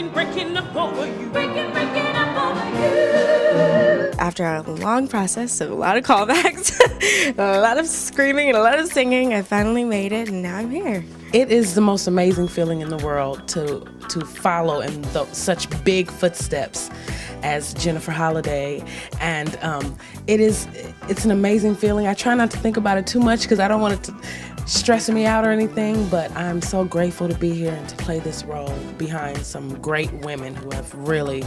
breaking up over you. Breaking up over you. After a long process of a lot of callbacks, a lot of screaming and a lot of singing, I finally made it, and now I'm here. It is the most amazing feeling in the world to follow in such big footsteps as Jennifer Holliday, and it's an amazing feeling. I try not to think about it too much because I don't want it to stress me out or anything, but I'm so grateful to be here and to play this role behind some great women who have really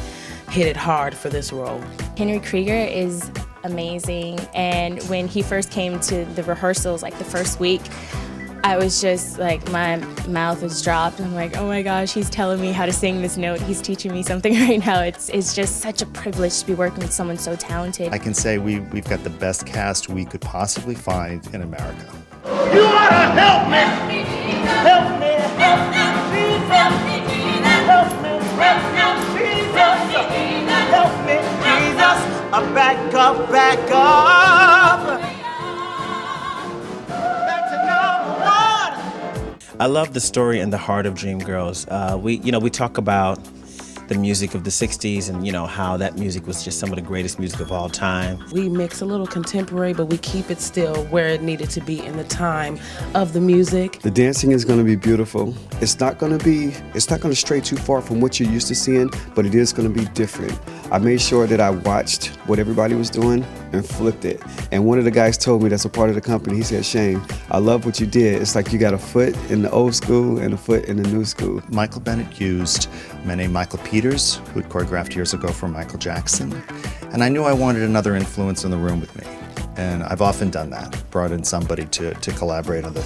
hit it hard for this role. Henry Krieger is amazing, and when he first came to the rehearsals, like the first week, I was just like, my mouth was dropped. I'm like, oh my gosh, he's telling me how to sing this note. He's teaching me something right now. It's just such a privilege to be working with someone so talented. I can say we've got the best cast we could possibly find in America. You ought to help me! Help me! Help me, Jesus! Help me, Jesus! Help me, Jesus! Help me, Jesus! Back up, back up! I love the story and the heart of Dreamgirls. We talk about the music of the 60s and how that music was just some of the greatest music of all time. We mix a little contemporary, but we keep it still where it needed to be in the time of the music. The dancing is going to be beautiful. It's not going to stray too far from what you're used to seeing, but it is going to be different. I made sure that I watched what everybody was doing and flipped it. And one of the guys told me, that's a part of the company, he said, Shane, I love what you did. It's like you got a foot in the old school and a foot in the new school. Michael Bennett used a man named Michael Peters, who had choreographed years ago for Michael Jackson. And I knew I wanted another influence in the room with me. And I've often done that, brought in somebody to collaborate on the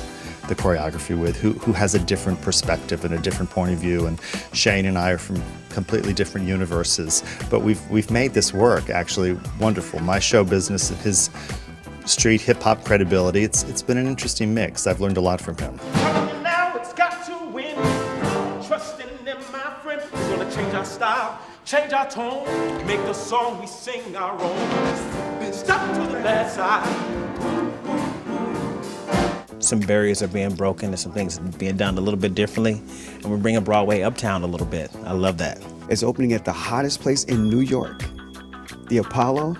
choreography with, who has a different perspective and a different point of view. And Shane and I are from completely different universes, but we've made this work actually wonderful. My show business and his street hip-hop credibility, it's been an interesting mix. I've learned a lot from him. Now it's got to win. Trusting in my friend. We're gonna change our style, change our tone, make the song we sing our own. Step to the bad side. Some barriers are being broken and some things are being done a little bit differently, and we're bringing Broadway uptown a little bit. I love that. It's opening at the hottest place in New York, the Apollo.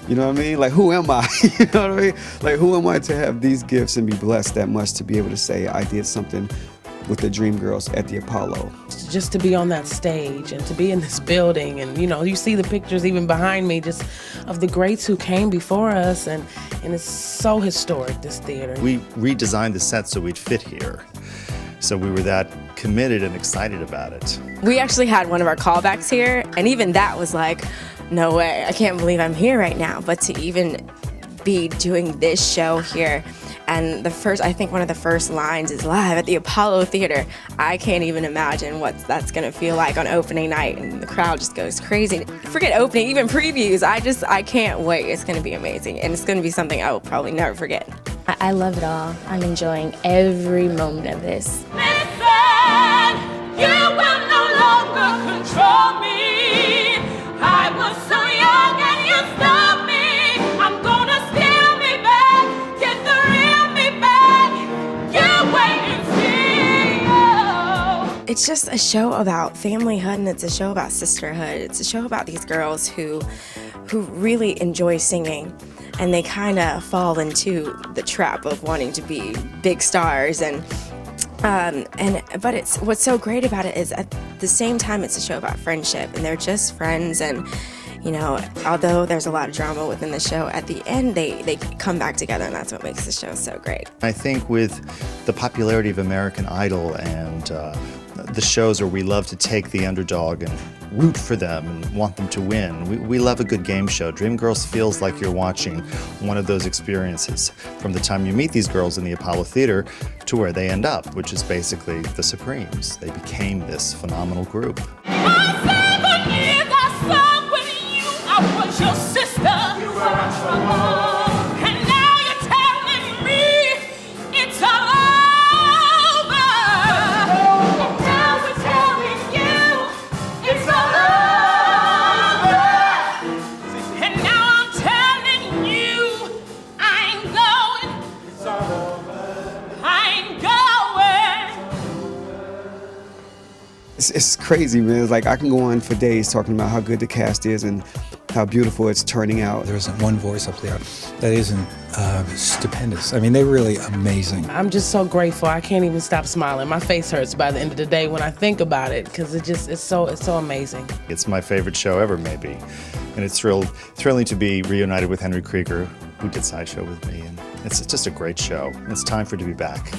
You know what I mean? Like, who am I? You know what I mean? Like, who am I to have these gifts and be blessed that much to be able to say I did something with the Dreamgirls at the Apollo. Just to be on that stage and to be in this building, and you see the pictures even behind me just of the greats who came before us, and it's so historic, this theater. We redesigned the set so we'd fit here. So we were that committed and excited about it. We actually had one of our callbacks here, and even that was like, no way, I can't believe I'm here right now. But to even be doing this show here, and I think one of the first lines is live at the Apollo Theater. I can't even imagine what that's gonna feel like on opening night, and the crowd just goes crazy. Forget opening, even previews, I can't wait. It's gonna be amazing, and it's gonna be something I will probably never forget. I love it all. I'm enjoying every moment of this. Listen, you will no longer control me. I was so young and you stopped me. I'm gonna steal me back, get the real me back. You wait and see. Oh. It's just a show about familyhood, and it's a show about sisterhood. It's a show about these girls who really enjoy singing, and they kind of fall into the trap of wanting to be big stars, but it's what's so great about it is at the same time it's a show about friendship, and they're just friends, and although there's a lot of drama within the show, at the end they come back together, and that's what makes the show so great. I think with the popularity of American Idol and the shows where we love to take the underdog and root for them and want them to win. We love a good game show. Dreamgirls feels like you're watching one of those experiences from the time you meet these girls in the Apollo Theater to where they end up, which is basically the Supremes. They became this phenomenal group. For 7 years I sung with you. I was your sister. You were our trouble. And now you're telling me it's all over. And now we're telling you it's all over. And now I'm telling you I ain't going. It's all over. I ain't going. It's crazy, man. It's like I can go on for days talking about how good the cast is and how beautiful it's turning out. There isn't one voice up there that isn't stupendous. I mean, they're really amazing. I'm just so grateful. I can't even stop smiling. My face hurts by the end of the day when I think about it because it's so amazing. It's my favorite show ever, maybe. And it's thrilling to be reunited with Henry Krieger, who did Sideshow with me. And it's just a great show. It's time for it to be back.